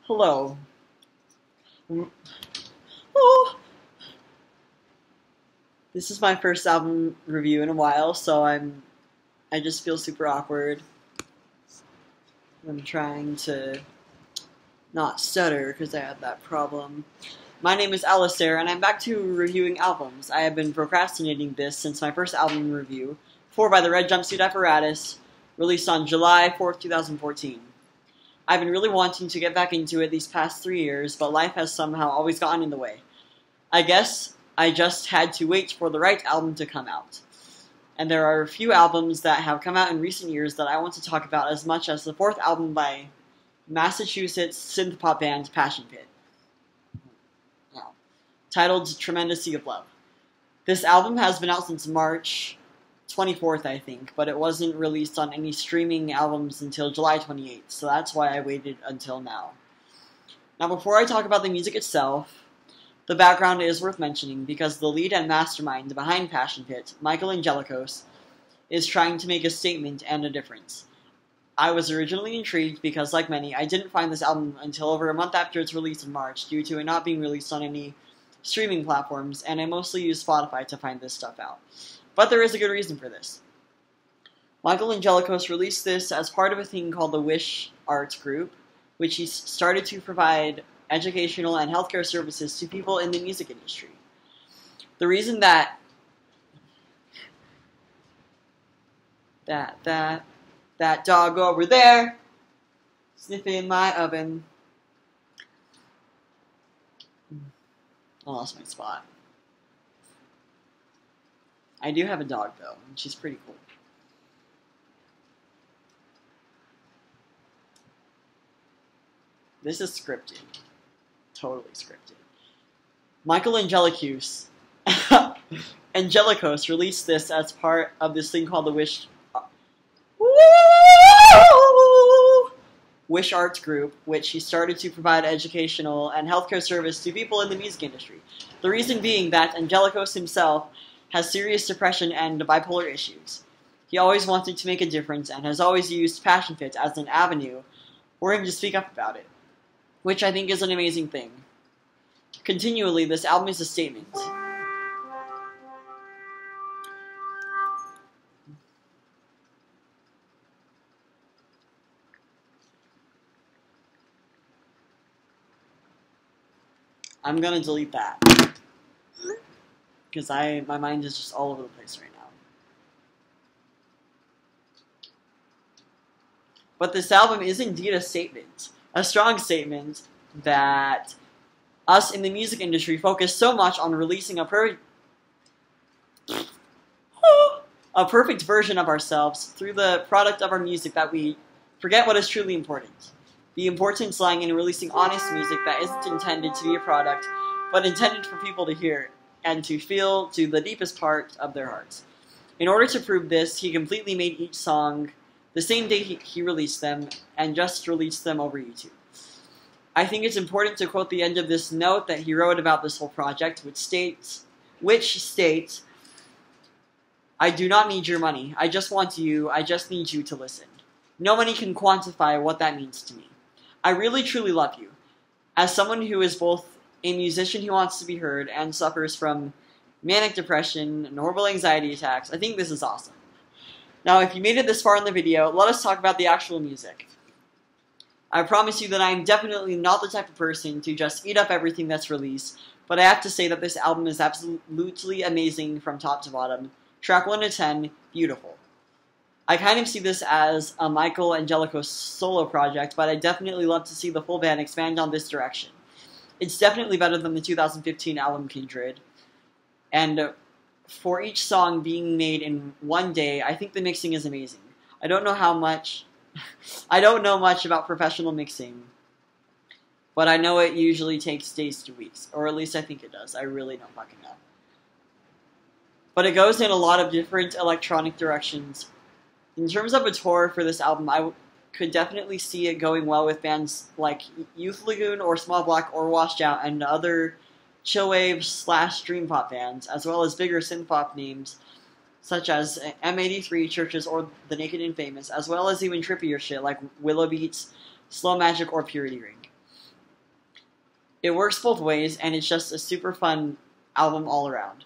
Hello. Oh. This is my first album review in a while, so I just feel super awkward. I'm trying to not stutter because I had that problem. My name is Alistair, and I'm back to reviewing albums. I have been procrastinating this since my first album review, 4 by the Red Jumpsuit Apparatus, released on July 4th, 2014. I've been really wanting to get back into it these past 3 years, but life has somehow always gotten in the way. I guess I just had to wait for the right album to come out. And there are a few albums that have come out in recent years that I want to talk about as much as the 4th album by Massachusetts synthpop band Passion Pit, titled Tremendous Sea of Love. This album has been out since March 24th, I think, but it wasn't released on any streaming albums until July 28th, so that's why I waited until now. Now, before I talk about the music itself, the background is worth mentioning because the lead and mastermind behind Passion Pit, Michael Angelakos, is trying to make a statement and a difference. I was originally intrigued because, like many, I didn't find this album until over a month after its release in March due to it not being released on any streaming platforms, and I mostly use Spotify to find this stuff out. But there is a good reason for this. Michael Angelakos released this as part of a thing called the Wishart group, which he started to provide educational and healthcare services to people in the music industry. The reason that dog over there sniffing my oven. I lost my spot. I do have a dog, though, and she's pretty cool. This is scripted. Totally scripted. Michael Angelakos released this as part of this thing called the Wishart group, which he started to provide educational and healthcare service to people in the music industry. The reason being that Angelakos himself has serious depression and bipolar issues. He always wanted to make a difference and has always used Passion Pit as an avenue for him to speak up about it, which I think is an amazing thing. Continually, this album is a statement. I'm gonna delete that because my mind is just all over the place right now. But this album is indeed a statement, a strong statement that us in the music industry focus so much on releasing a perfect version of ourselves through the product of our music that we forget what is truly important. The importance lying in releasing honest music that isn't intended to be a product, but intended for people to hear and to feel to the deepest part of their hearts. In order to prove this, he completely made each song the same day he released them, and just released them over YouTube. I think it's important to quote the end of this note that he wrote about this whole project, which states, I do not need your money, I just want you, I just need you to listen. No money can quantify what that means to me. I really truly love you. As someone who is both a musician who wants to be heard and suffers from manic depression and horrible anxiety attacks, I think this is awesome. Now, if you made it this far in the video, let us talk about the actual music. I promise you that I am definitely not the type of person to just eat up everything that's released, but I have to say that this album is absolutely amazing from top to bottom. Track 1 to 10, beautiful. I kind of see this as a Michael Angelakos solo project, but I definitely love to see the full band expand on this direction. It's definitely better than the 2015 album Kindred, and for each song being made in one day, I think the mixing is amazing. I don't know much about professional mixing, but I know it usually takes days to weeks, or at least I think it does. I really don't fucking know. But it goes in a lot of different electronic directions. In terms of a tour for this album, I could definitely see it going well with bands like Youth Lagoon or Small Black or Washed Out and other chillwave / dream pop bands, as well as bigger synthpop names such as M83, Churches, or The Naked and Famous, as well as even trippier shit like Willow Beats, Slow Magic, or Purity Ring. It works both ways, and it's just a super fun album all around.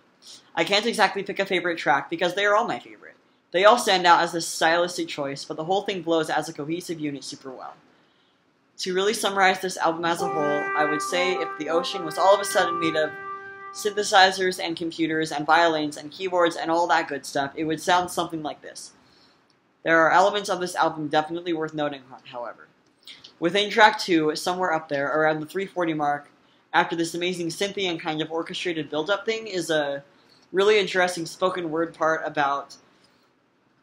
I can't exactly pick a favorite track because they are all my favorite. They all stand out as a stylistic choice, but the whole thing blows as a cohesive unit super well. To really summarize this album as a whole, I would say if the ocean was all of a sudden made of synthesizers and computers and violins and keyboards and all that good stuff, it would sound something like this. There are elements of this album definitely worth noting, however. Within track 2, somewhere up there, around the 340 mark, after this amazing synthy and kind of orchestrated build-up thing, is a really interesting spoken word part about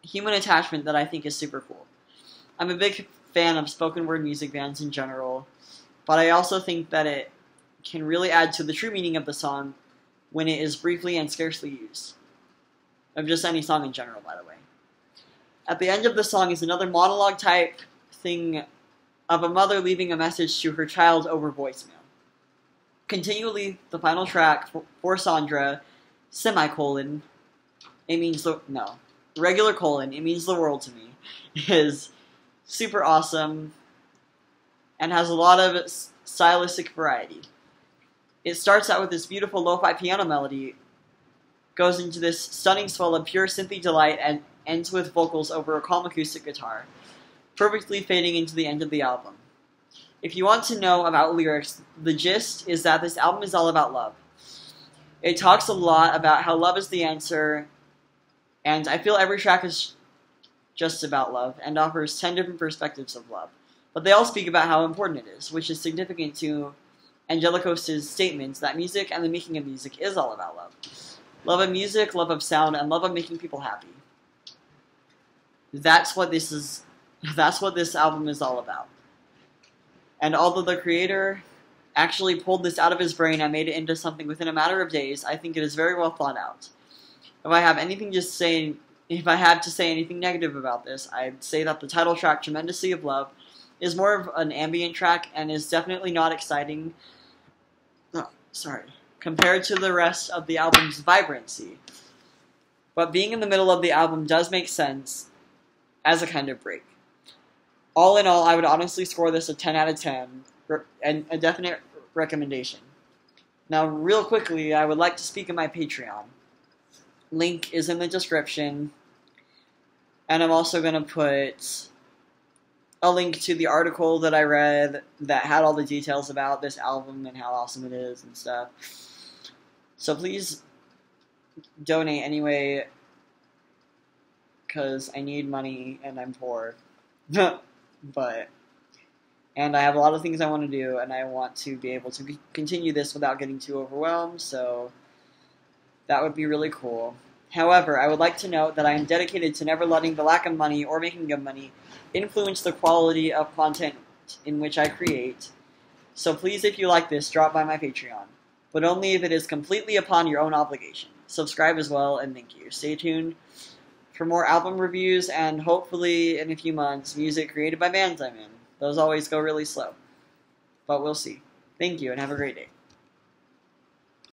human attachment that I think is super cool. I'm a big fan of spoken word music bands in general, but I also think that it can really add to the true meaning of the song when it is briefly and scarcely used. Of just any song in general, by the way. At the end of the song is another monologue type thing of a mother leaving a message to her child over voicemail. Continually, the final track for Sondra, semicolon, it means the, no, regular colon, it means the world to me, is super awesome and has a lot of stylistic variety. It starts out with this beautiful lo-fi piano melody, goes into this stunning swell of pure synthy delight, and ends with vocals over a calm acoustic guitar, perfectly fading into the end of the album. If you want to know about lyrics, the gist is that this album is all about love. It talks a lot about how love is the answer, and I feel every track is just about love, and offers 10 different perspectives of love. But they all speak about how important it is, which is significant to Angelakos' statements that music and the making of music is all about love. Love of music, love of sound, and love of making people happy. That's what this album is all about. And although the creator actually pulled this out of his brain and made it into something within a matter of days, I think it is very well thought out. If I had to say anything negative about this, I'd say that the title track, Tremendously of Love, is more of an ambient track and is definitely not exciting, compared to the rest of the album's vibrancy. But being in the middle of the album does make sense as a kind of break. All in all, I would honestly score this a 10 out of 10, and a definite recommendation. Now, real quickly, I would like to speak of my Patreon. Link is in the description, and I'm also going to put a link to the article that I read that had all the details about this album and how awesome it is and stuff. So please donate anyway, because I need money and I'm poor. And I have a lot of things I want to do, and I want to be able to continue this without getting too overwhelmed, so that would be really cool. However, I would like to note that I am dedicated to never letting the lack of money or making of money influence the quality of content in which I create. So please, if you like this, drop by my Patreon, but only if it is completely upon your own obligation. Subscribe as well, and thank you. Stay tuned for more album reviews, and hopefully, in a few months, music created by bands I'm in. Those always go really slow, but we'll see. Thank you, and have a great day.